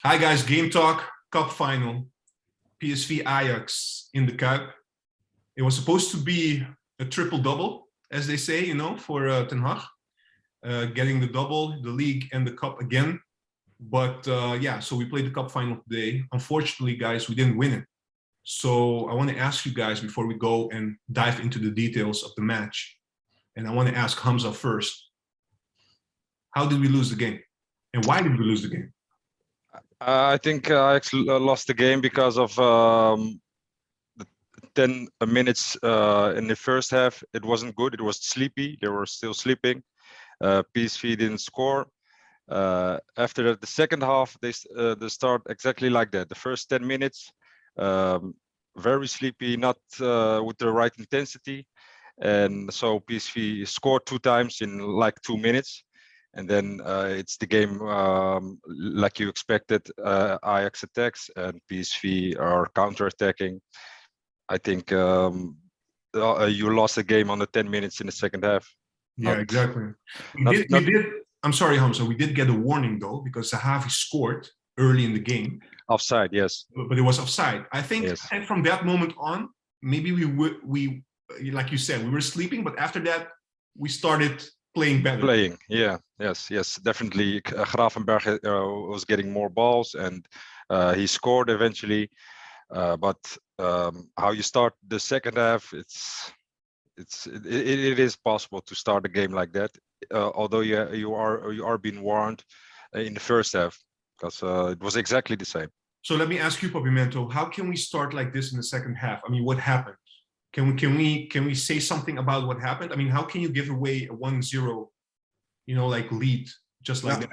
Hi guys, Game Talk, Cup Final, PSV Ajax in the Kuip. It was supposed to be a triple-double, as they say, for Ten Hag. Getting the double, the league and the cup again. But so we played the Cup Final today. Unfortunately, guys, we didn't win it. So I want to ask you guys before we go and dive into the details of the match. And I want to ask Hamza first. How did we lose the game? And why did we lose the game? I think I actually lost the game because of the 10 minutes in the first half. It wasn't good. It was sleepy. They were still sleeping. PSV didn't score. After that, the second half, they start exactly like that. The first 10 minutes, very sleepy, not with the right intensity. And so PSV scored 2 times in like 2 minutes. And then it's the game like you expected. Ajax attacks and PSV are counter-attacking. I think you lost the game on the 10 minutes in the second half. Yeah, exactly. We did. I'm sorry, Hamza. We did get a warning though, because Zahavi scored early in the game. Offside, yes. But it was offside. I think yes. And from that moment on, maybe we like you said, we were sleeping, but after that, we started playing better. Yes, definitely. Gravenberg was getting more balls, and he scored eventually. But how you start the second half, it is possible to start a game like that. Although you are being warned in the first half, because it was exactly the same. So let me ask you, Pavimento, how can we start like this in the second half? I mean, what happened? Can we say something about what happened? I mean, how can you give away a 1-0, like lead just like that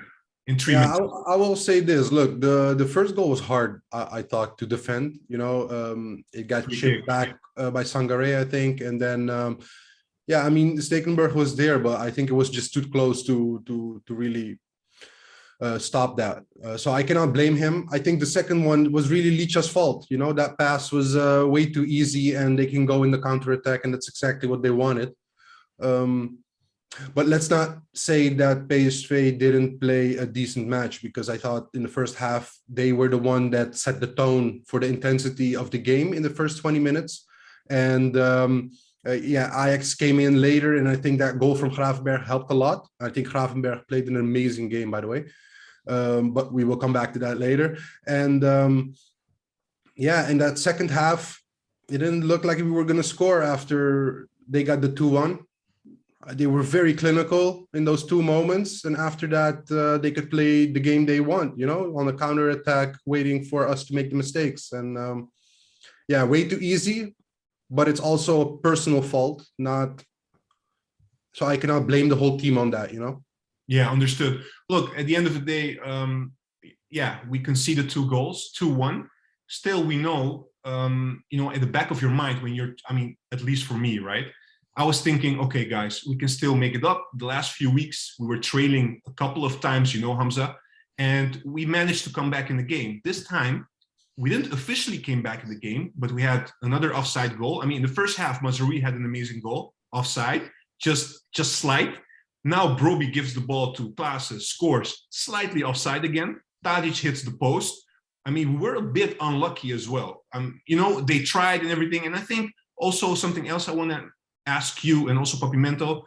in 3 minutes? I will say this. Look, the first goal was hard, I thought, to defend. It got chipped back by Sangare, I think, and then I mean, Stekelenburg was there, but I think it was just too close to really stop that. So I cannot blame him. I think the second one was really Licha's fault. That pass was way too easy, and they can go in the counter attack, and that's exactly what they wanted. But let's not say that PSV didn't play a decent match, because I thought in the first half they were the one that set the tone for the intensity of the game in the first 20 minutes. And Ajax came in later, and I think that goal from Gravenberg helped a lot. I think Gravenberg played an amazing game, by the way. But we will come back to that later. And in that second half, it didn't look like we were going to score after they got the 2-1. They were very clinical in those 2 moments. And after that, they could play the game they want, on the counter attack, waiting for us to make the mistakes. And way too easy. But it's also a personal fault, so I cannot blame the whole team on that, Yeah, understood. Look, at the end of the day, we conceded 2 goals, 2-1. Still, we know, at the back of your mind when at least for me, right? I was thinking, okay, guys, we can still make it up. The last few weeks, we were trailing a couple of times, Hamza, and we managed to come back in the game. This time, we didn't officially came back in the game, but we had another offside goal. I mean, in the first half, Mazraoui had an amazing goal, offside, just slight. Now Broby gives the ball to Klaassen, scores, slightly offside again. Tadic hits the post. I mean, we're a bit unlucky as well. They tried and everything. And I think also something else I want to ask you and also Papimento,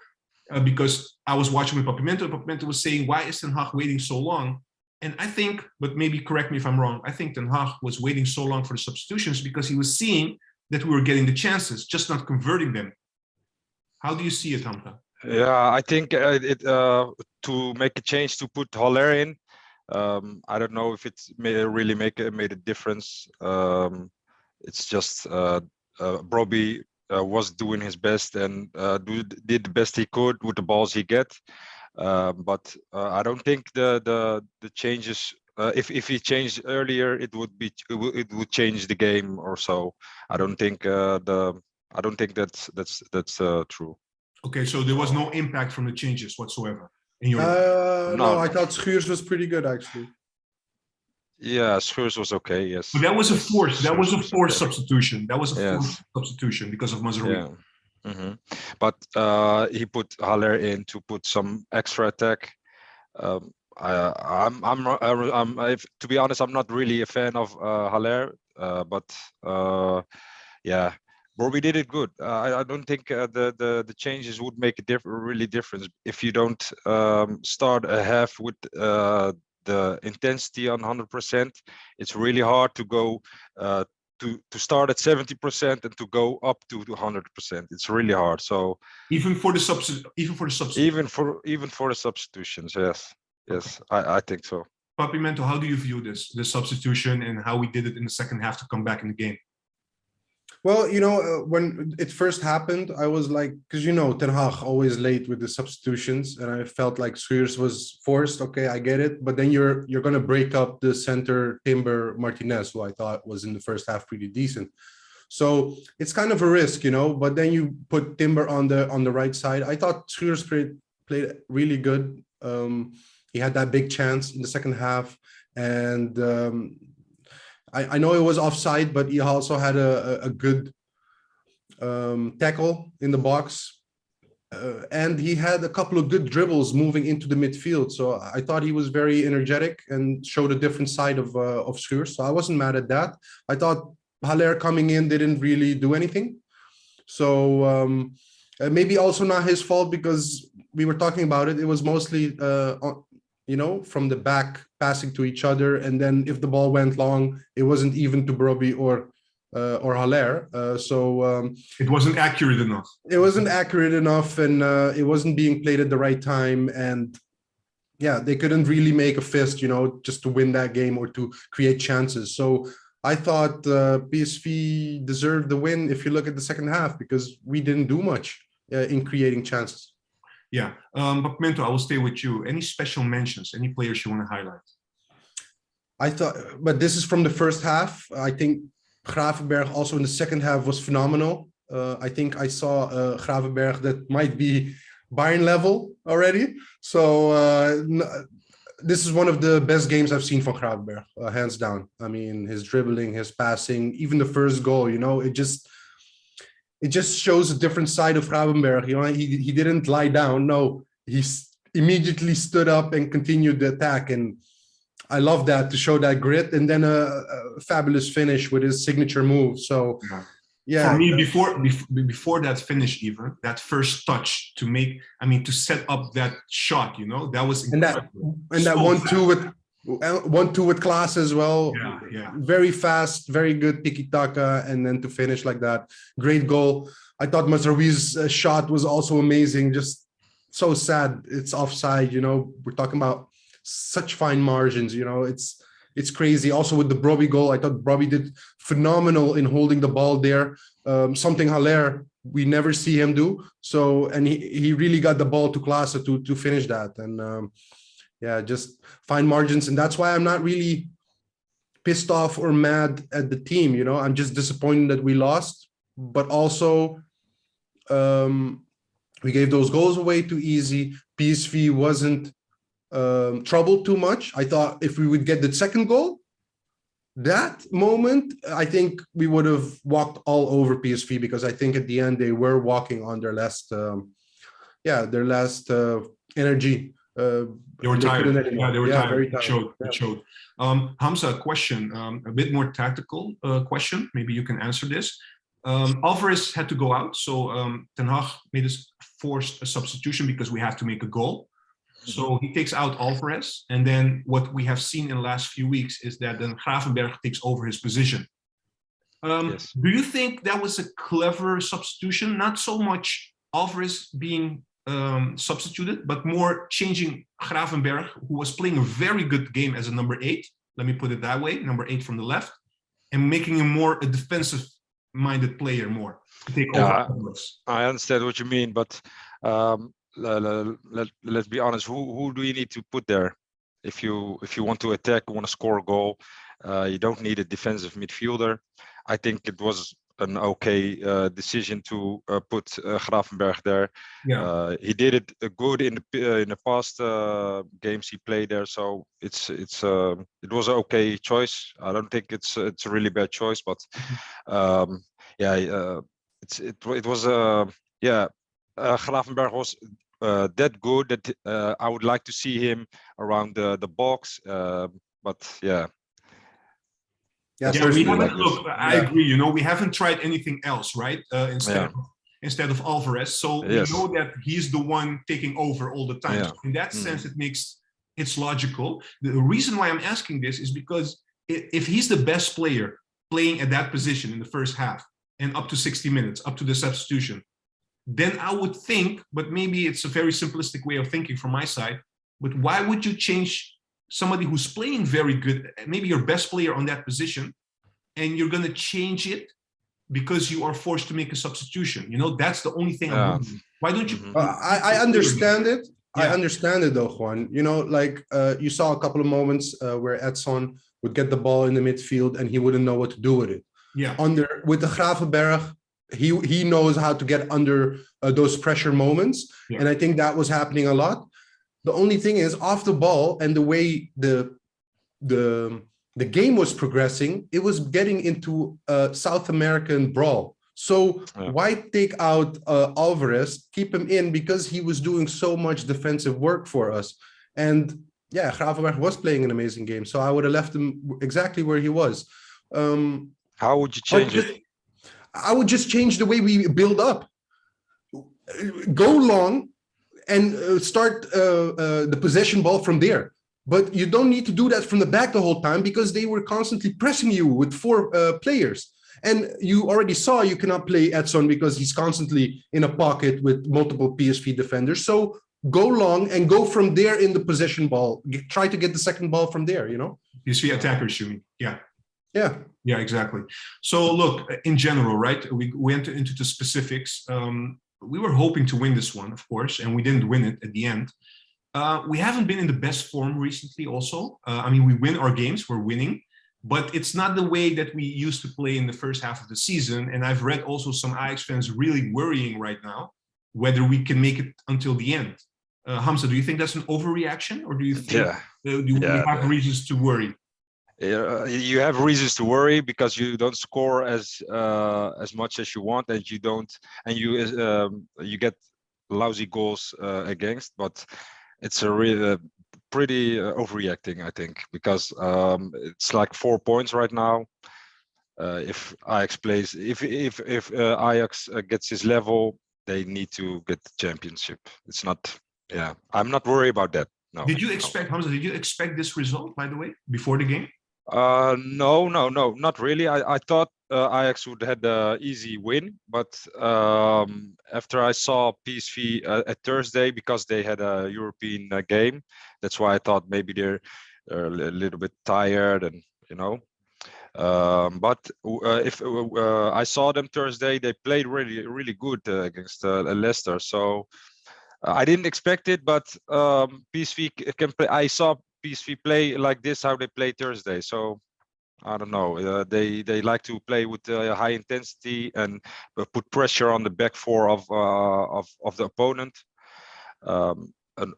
because I was watching with Papimento. Papimento was saying, why is Ten Hag waiting so long? And I think, but maybe correct me if I'm wrong, I think Ten Hag was waiting so long for the substitutions because he was seeing that we were getting the chances, just not converting them. How do you see it, Hamza? Yeah, I think to make a change to put Haller in, I don't know if it really made a difference. It's just Broby was doing his best and did the best he could with the balls he get. But I don't think the changes. If he changed earlier, it would change the game or so. I don't think that's true. Okay, so there was no impact from the changes whatsoever in your. No, I thought Schuurs was pretty good actually. Yeah, Schuurs was okay. Yes. But that was a force. That was a forced substitution. That was a forced substitution because of Mazraoui. Yeah. Mm-hmm. But he put Haller in to put some extra attack. To be honest, I'm not really a fan of Haller, but yeah, Bobby did it good. I don't think the changes would make a really difference if you don't start a half with the intensity on 100%. It's really hard to go to start at 70% and to go up to 100%. It's really hard. So even for the substitutions, yes. Yes, I think so. Papimento, how do you view the substitution and how we did it in the second half to come back in the game? Well, you know, when it first happened, I was like, because you know, Ten Hag always late with the substitutions, and I felt like Schuurs was forced. Okay, I get it, but then you're gonna break up the center Timber Martinez, who I thought was in the first half pretty decent. So it's kind of a risk, you know. But then you put Timber on the right side. I thought Schuurs played really good. He had that big chance in the second half, and I know it was offside, but he also had a good tackle in the box. And he had a couple of good dribbles moving into the midfield. So I thought he was very energetic and showed a different side of Schuurs. So I wasn't mad at that. I thought Haller coming in didn't really do anything. So maybe also not his fault, because we were talking about it. It was mostly you know, from the back passing to each other, and then if the ball went long, it wasn't even to Brobbey or Haller. So it wasn't accurate enough. It wasn't accurate enough, and it wasn't being played at the right time. And yeah, they couldn't really make a fist, you know, just to win that game or to create chances. So I thought PSV deserved the win if you look at the second half, because we didn't do much in creating chances. Yeah, but Mento, I will stay with you. Any special mentions? Any players you want to highlight? I thought, but this is from the first half. I think Gravenberch also in the second half was phenomenal. I think I saw Gravenberch that might be Bayern level already. So this is one of the best games I've seen from Gravenberch, hands down. I mean, his dribbling, his passing, even the first goal, you know, it just shows a different side of Gravenberch. You know, he didn't lie down. No, he immediately stood up and continued the attack. And I love that, to show that grit. And then a fabulous finish with his signature move. So, yeah. For me, before that finish, even that first touch to make, I mean, to set up that shot, you know, that was incredible. And that 1-2 with class as well. Yeah. Very fast, very good tiki-taka, and then to finish like that, great goal. I thought Mazraoui's shot was also amazing. Just so sad it's offside. You know, we're talking about such fine margins. You know, it's crazy. Also with the Brobbey goal, I thought Brobbey did phenomenal in holding the ball there. Something Haller we never see him do. So, and he really got the ball to Klaassen to finish that. And yeah, just fine margins. And that's why I'm not really pissed off or mad at the team. You know, I'm just disappointed that we lost, but also we gave those goals away too easy. PSV wasn't troubled too much. I thought if we would get the second goal, that moment, I think we would have walked all over PSV, because I think at the end they were walking on their last, energy. They were tired. Yeah, they were tired. Very tired. It showed. Hamza, a question, a bit more tactical question. Maybe you can answer this. Alvarez had to go out, so Ten Hag made us force a substitution because we have to make a goal. So he takes out Alvarez, and then what we have seen in the last few weeks is that then Gravenberch takes over his position. Yes. Do you think that was a clever substitution? Not so much Alvarez being substituted, but more changing Gravenberch, who was playing a very good game as a number 8. Let me put it that way, number 8 from the left, and making him more a defensive-minded player, more to take over Alvarez. I understand what you mean, but let's be honest. Who do you need to put there? If you want to attack, want to score a goal, you don't need a defensive midfielder. I think it was an okay decision to put Gravenberch there. Yeah. He did it good in the past games he played there, so it was an okay choice. I don't think it's a really bad choice, but it was Gravenberch was that good that I would like to see him around the box. But yeah, Yeah, Yeah, we personally haven't, like this. look, I agree, you know, we haven't tried anything else, right? Yeah. Instead of Alvarez. So we Yes. know that he's the one taking over all the time. Yeah. So in that sense, it's logical. The reason why I'm asking this is because if he's the best player playing at that position in the first half and up to 60 minutes, up to the substitution, then I would think, but maybe it's a very simplistic way of thinking from my side, but why would you change somebody who's playing very good, maybe your best player on that position, and you're going to change it because you are forced to make a substitution? You know, that's the only thing I'm wondering. Why don't you? I understand it. I Yeah. understand it though, Juan. You know, like you saw a couple of moments where Edson would get the ball in the midfield and he wouldn't know what to do with it. Yeah. With the Gravenberg, he knows how to get under those pressure moments, and I think that was happening a lot. The only thing is, off the ball and the way the game was progressing, it was getting into a South American brawl. So why take out Alvarez, keep him in, because he was doing so much defensive work for us. And yeah, Gravenberg was playing an amazing game, so I would have left him exactly where he was. How would you change it? I would just change the way we build up. Go long and start the possession ball from there. But you don't need to do that from the back the whole time, because they were constantly pressing you with 4 players. And you already saw you cannot play Edson because he's constantly in a pocket with multiple PSV defenders. So go long and go from there in the possession ball. Try to get the second ball from there, you know? PSV attackers, you mean? Yeah. Yeah. Yeah, exactly. So look, in general, right, we went into the specifics. We were hoping to win this one, of course, and we didn't win it at the end. We haven't been in the best form recently also. I mean, we win our games, we're winning, but it's not the way that we used to play in the first half of the season. And I've read also some Ajax fans really worrying right now whether we can make it until the end. Hamza, do you think that's an overreaction, or do you think we have reasons to worry? You have reasons to worry because you don't score as much as you want, and you get lousy goals against. But it's a really pretty overreacting, I think, because it's like 4 points right now. If Ajax plays, if Ajax gets his level, they need to get the championship. It's not. Yeah, I'm not worried about that. No. Did you expect, Hamza? Did you expect this result, by the way, before the game? No, not really. I thought Ajax would have the easy win, but after I saw PSV at Thursday, because they had a European game, that's why I thought maybe they're a little bit tired, and you know. But if I saw them Thursday, they played really good against Leicester. So I didn't expect it, but PSV can play. I saw PSV play like this, how they play Thursday. So I don't know. They like to play with high intensity and put pressure on the back 4 of the opponent.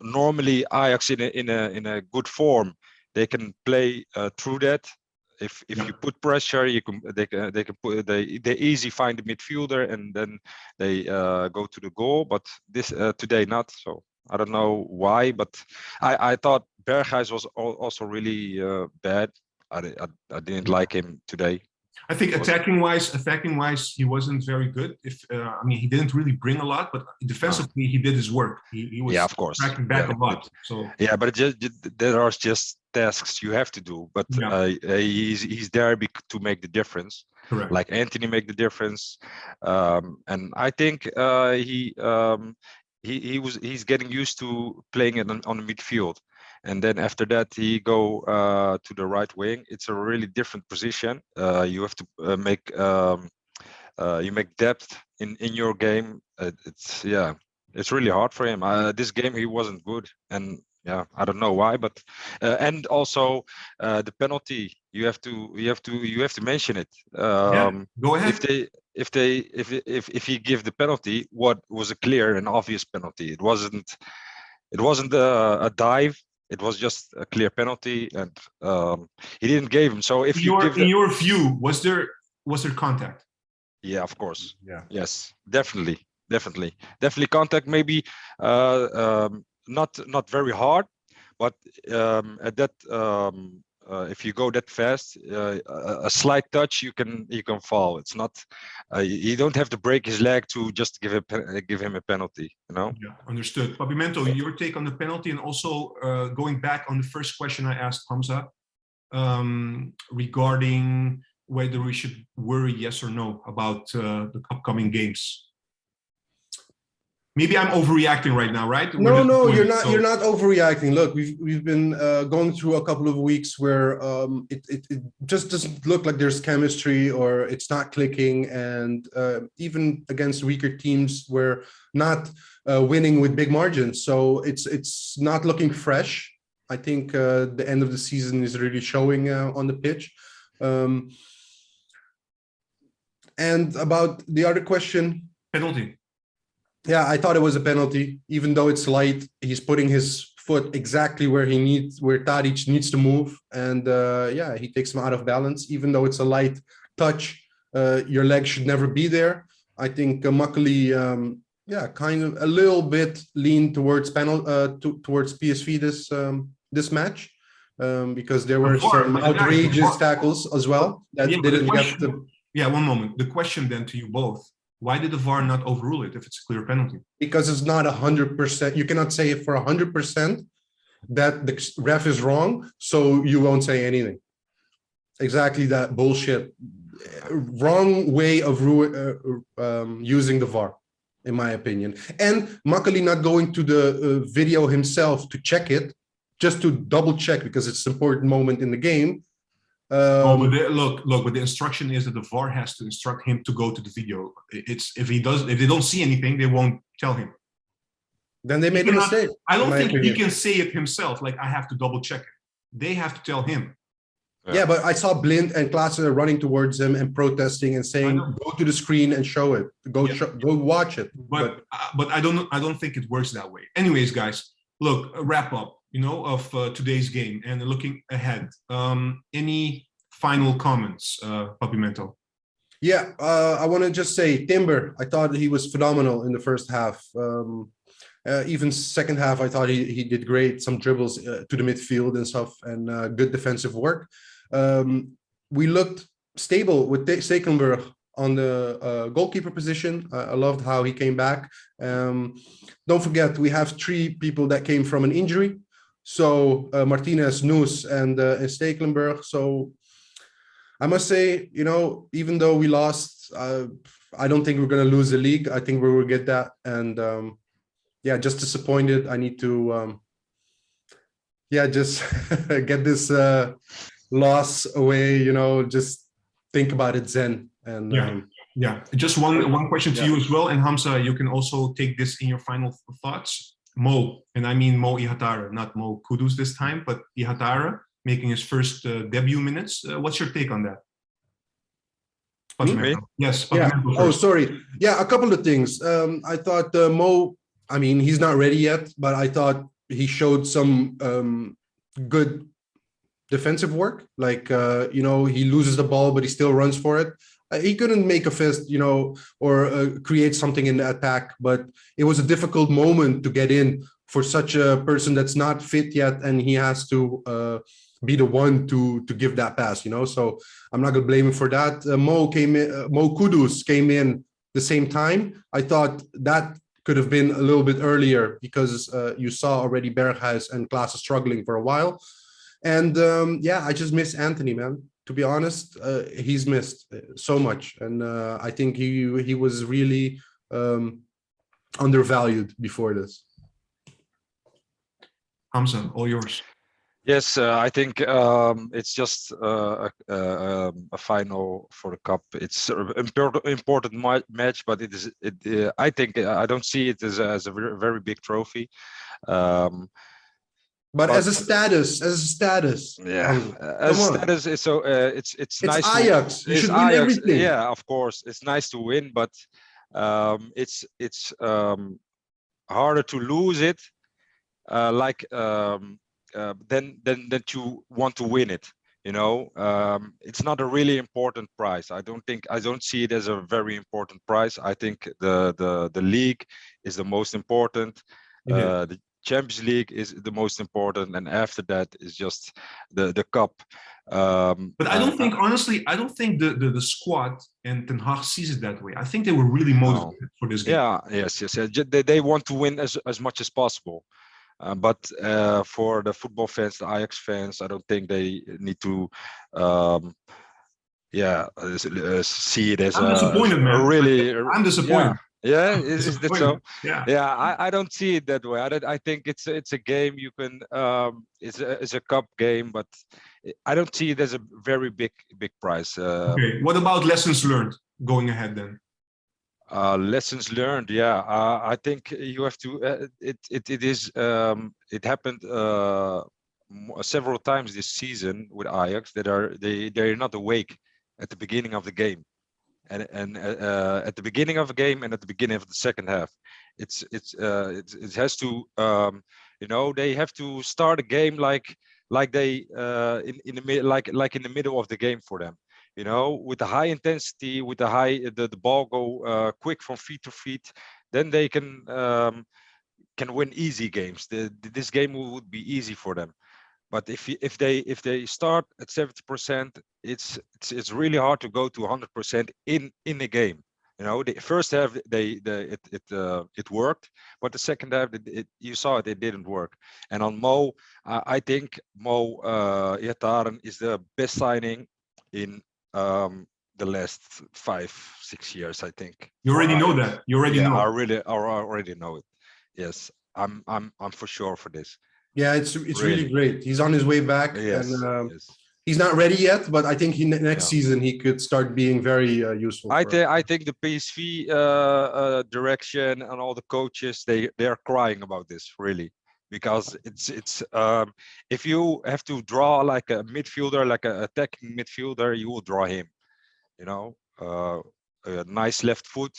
Normally, Ajax in a good form, they can play through that. If you put pressure, they easy find the midfielder, and then they go to the goal. But this today not. So I don't know why, but I thought Berghuis was also really bad. I didn't like him today. I think attacking wise, he wasn't very good. I mean, he didn't really bring a lot, but defensively, he did his work. He was of course tracking back a lot. So but there are just tasks you have to do. But he's there to make the difference. Correct. Like Anthony make the difference, and I think he's getting used to playing it on the midfield. And then after that, he go to the right wing. It's a really different position. You have to make depth in your game. It's really hard for him. This game he wasn't good, and I don't know why. But and also the penalty. You have to mention it. Go ahead. If he give the penalty, what was a clear and obvious penalty? It wasn't a dive. It was just a clear penalty, and he didn't give him. So if in your view, was there contact? Yeah, of course. Yeah. Yes, definitely contact. Maybe Not very hard, but at that if you go that fast, a slight touch, you can fall. It's not you don't have to break his leg to just give him a penalty. Yeah, understood. Pavimento, your take on the penalty, and also going back on the first question I asked Hamza regarding whether we should worry, yes or no, about the upcoming games. Maybe I'm overreacting right now, right? No, you're not. You're not overreacting. Look, we've been going through a couple of weeks where it just doesn't look like there's chemistry, or it's not clicking, and even against weaker teams, we're not winning with big margins. So it's not looking fresh. I think the end of the season is really showing on the pitch. And about the other question, penalty. Yeah, I thought it was a penalty, even though it's light. He's putting his foot exactly where Tadic needs to move, and yeah, he takes him out of balance. Even though it's a light touch, your leg should never be there. I think Makkely, yeah, kind of a little bit leaned towards towards PSV this match, because there were some outrageous tackles as well that didn't get the. Yeah, one moment. The question then to you both. Why did the VAR not overrule it if it's a clear penalty? Because it's not 100%. You cannot say for 100% that the ref is wrong, so you won't say anything. Exactly that bullshit. Wrong way of using the VAR, in my opinion. And Makkely not going to the video himself to check it, just to double check, because it's an important moment in the game. But the instruction is that the VAR has to instruct him to go to the video. If they don't see anything, they won't tell him. Then they made a mistake. I don't think he can say it himself. Like, I have to double check it. They have to tell him. Yeah, but I saw Blind and Klaassen running towards him and protesting and saying, "Go to the screen and show it. Go watch it." But I don't think it works that way. Anyways, guys, look, a wrap up. Of today's game and looking ahead. Any final comments, Pavimento? Yeah, I want to just say Timber. I thought he was phenomenal in the first half. Even second half, I thought he did great. Some dribbles to the midfield and stuff, and good defensive work. We looked stable with Stekelenburg on the goalkeeper position. I loved how he came back. Don't forget, we have 3 people that came from an injury. So Martinez, Noes, and Stekelenburg. So I must say, even though we lost, I don't think we're going to lose the league. I think we will get that. And yeah, just disappointed. I need to, just get this loss away. Just think about it, Zen. And yeah. Just one question to you as well. And Hamza, you can also take this in your final thoughts. Mo, and I mean Mo Ihattaren, not Mo Kudus this time, but Ihattaren making his first debut minutes. What's your take on that? Yes. Yeah. Oh, sorry. Yeah, a couple of things. I thought Mo, I mean, he's not ready yet, but I thought he showed some good defensive work. Like, he loses the ball, but he still runs for it. He couldn't make a fist, or create something in the attack, but it was a difficult moment to get in for such a person that's not fit yet, and he has to be the one to give that pass, So I'm not gonna blame him for that. Mo Kudus came in the same time. I thought that could have been a little bit earlier, because you saw already Berghuis and Klaassen struggling for a while, and I just miss Anthony, man. To be honest, he's missed so much, and I think he was really undervalued before this. Hamza, all yours. Yes, I think it's just a final for the cup. It's an important match, but I think I don't see it as a very big trophy. But as a status, yeah, as status, it's so it's nice. Ajax. You should win everything. Yeah, of course, it's nice to win, but it's harder to lose it. Then you want to win it. It's not a really important prize. I don't see it as a very important prize. I think the league is the most important. It is. The Champions League is the most important, and after that is just the cup. But I don't think, honestly, I don't think the squad and Ten Hag sees it that way. I think they were really motivated for this game. Yeah, yes. They want to win as much as possible. But for the football fans, the Ajax fans, I don't think they need to, see it as I'm disappointed, man. really. I'm disappointed. Yeah, is that so? Yeah. Yeah, I don't see it that way. I think it's a game you can. It's a cup game, but I don't see it as a very big prize. Okay. What about lessons learned going ahead then? Lessons learned. Yeah, I think you have to. It happened several times this season with Ajax that they're not awake at the beginning of the game, and at the beginning of a game and at the beginning of the second half, it has to they have to start a game like they in the middle of the game for them. With the high intensity, with the ball go quick from feet to feet, then they can win easy games. This game would be easy for them. But if they start at 70%, it's really hard to go to 100% in a game. The first half it worked, but the second half you saw it didn't work. And on Mo, I think Mo Ihattaren is the best signing in the last 5-6 years, I think. You already know that. You already know. I already know it. Yes, I'm for sure for this. Yeah, it's really great. He's on his way back, yes, and yes. He's not ready yet, but I think next season he could start being very useful. I think the PSV direction and all the coaches they are crying about this, really, because it's if you have to draw like a midfielder, like an attacking midfielder, you will draw him. A nice left foot,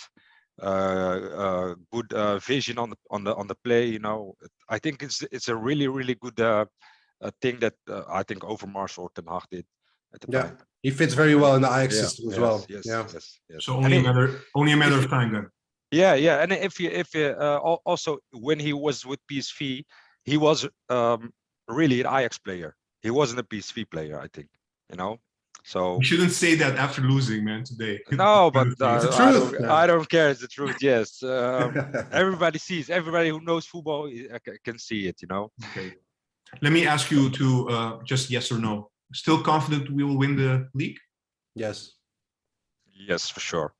good vision on the play. I think it's a really good thing that I think Overmars or Ten Hag did at the time. He fits very well in the Ajax system as well. Yes. So only a matter of time then. Yeah, and if you also when he was with PSV, he was really an Ajax player. He wasn't a PSV player, I think. So you shouldn't say that after losing, man, today. No, but it's the truth. I don't care. It's the truth. Yes, everybody sees. Everybody who knows football can see it. Okay. Let me ask you to just yes or no. Still confident we will win the league? Yes. Yes, for sure.